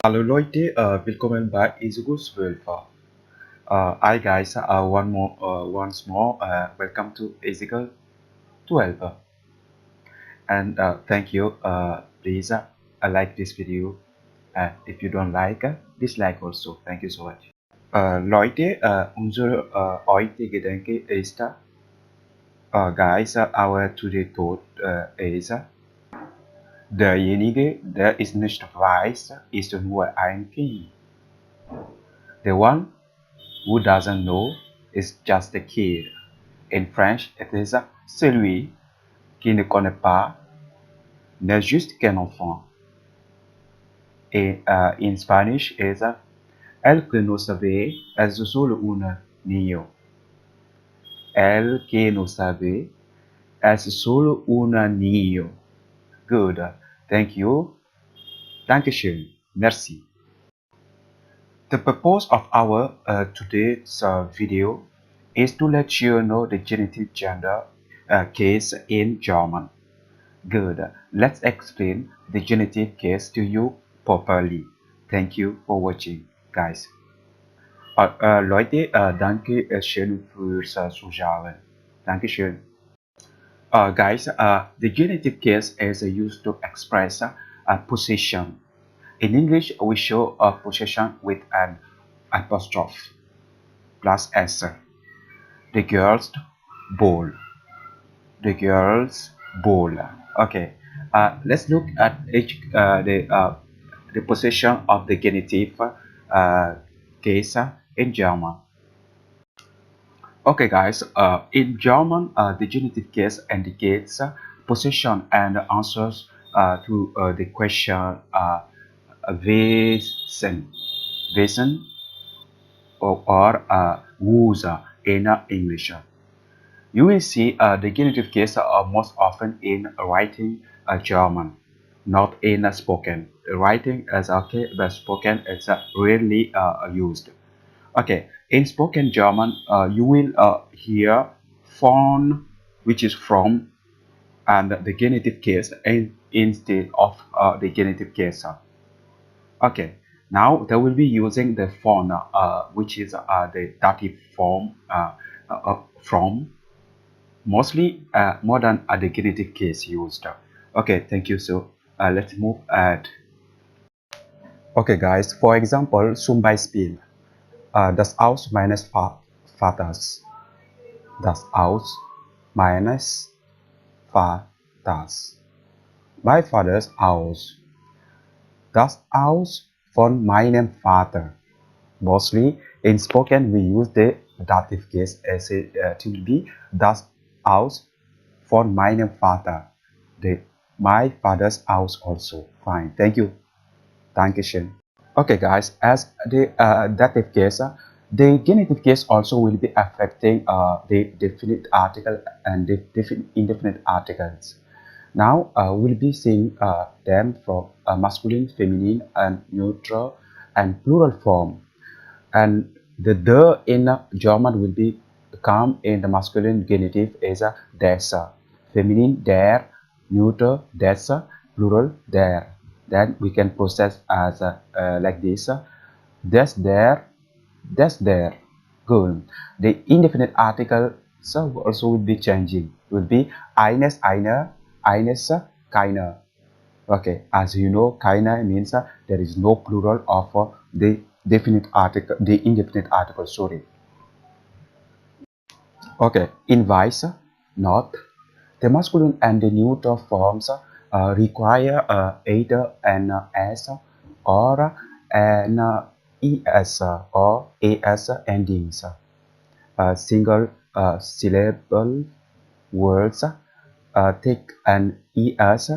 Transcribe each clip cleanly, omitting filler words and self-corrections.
Hallo Leute, willkommen bei Izugus Wölfer. Hi guys, once more, welcome to Ezekiel 12. And thank you. Please like this video. If you don't like, dislike also. Thank you so much. Leute, unsere heutige Gedanke ist, guys, our today thought is, derjenige, der es nicht weiß, ist nur ein Kind. The one who doesn't know is just a kid. In French, it is celui qui ne connaît pas n'est juste qu'un enfant. Et in Spanish is el que no sabe es solo un niño. El que no sabe es solo un niño. Good. Thank you. Dankeschön. Merci. The purpose of our today's video is to let you know the genitive gender case in German. Good. Let's explain the genitive case to you properly. Thank you for watching, guys. Leute, danke schön fürs Zuschauen. Dankeschön. Guys, the genitive case is used to express a possession. In English, we show a possession with an apostrophe plus s. The girl's ball. The girl's ball. Okay. Let's look at each the possession of the genitive case in German. Okay, guys. In German, the genitive case indicates possession and answers to the question Wesen, Wesen or whose in English. You will see the genitive case most often in writing German, not in spoken. Writing is okay, but spoken is rarely used. Okay, in spoken German, you will hear von, which is from, and the genitive case instead of the genitive case. Okay, now they will be using the von, which is the dative form from, mostly more than the genitive case used. Okay, thank you. So let's move ahead. Okay, guys. For example, zum Beispiel, das Haus meines Vaters. Das Haus meines Vaters. My father's house. Das Haus von meinem Vater. Mostly in spoken we use the dative case as it will be das Haus von meinem Vater. My father's house also. Fine. Thank you. Dankeschön. Okay, guys. As the dative case, the genitive case also will be affecting the definite article and the indefinite articles. Now we'll be seeing them from masculine, feminine, and neutral and plural form. And the in German will be come in the masculine genitive as a des, feminine der, neuter des, plural der. Then we can process as like this: des der. Good. The indefinite article also will be changing. Will be eines, einer, eines, keiner. Okay, as you know, keiner means there is no plural of the definite article, the indefinite article. Sorry. Okay, in vice, not. The masculine and the neuter forms require either an s or an es or as endings. Single syllable words take an es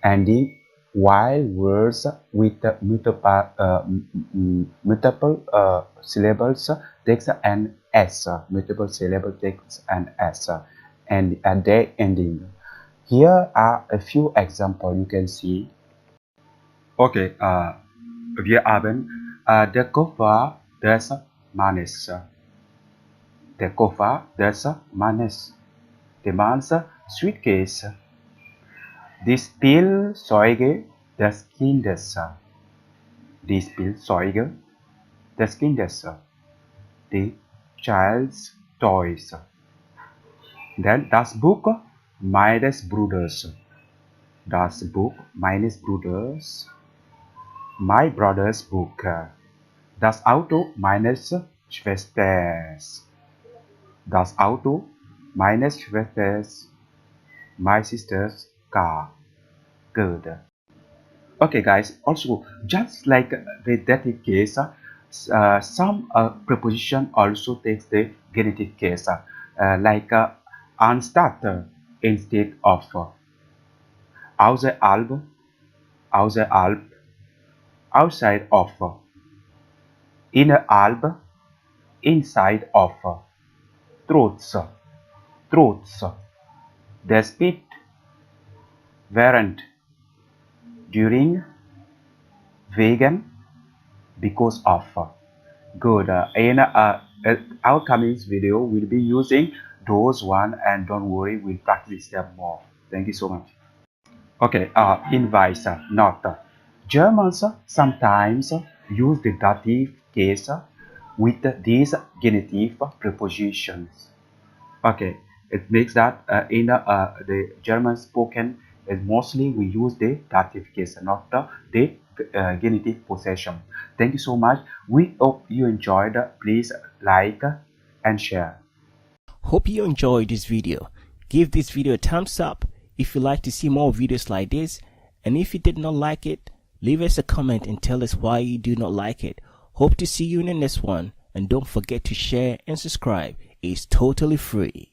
ending, while words with multiple syllables takes an s. Multiple syllable takes an s, and at their ending. Here are a few examples you can see. Okay, wir haben der Koffer des Mannes. Der Koffer des Mannes. The man's suitcase. Die Spielzeuge des Kindes. Die Spielzeuge des Kindes, the child's toys. Then das Buch meines Bruders, das Buch meines Bruders, my brother's book, das Auto meines Schwesters, das Auto meines Schwesters, my sister's car. Good. Okay, guys. Also, just like the dative case, some preposition also takes the genitive case, like anstatt instead of, außerhalb, außerhalb, outside of, innerhalb, inside of, trotz, trotz, despite, während, during, wegen, because of. Good. In our coming video, we'll be using those one, and don't worry, we'll practice them more. Thank you so much. Okay, Hinweis, not. Germans sometimes use the dative case with these genitive prepositions. Okay, it makes that in the German spoken, mostly we use the dative case, not the genitive possession. Thank you so much. We hope you enjoyed. Please like and share. Hope you enjoyed this video. Give this video a thumbs up if you like to see more videos like this, and if you did not like it, leave us a comment and tell us why you do not like it. Hope to see you in the next one, and don't forget to share and subscribe. It's totally free.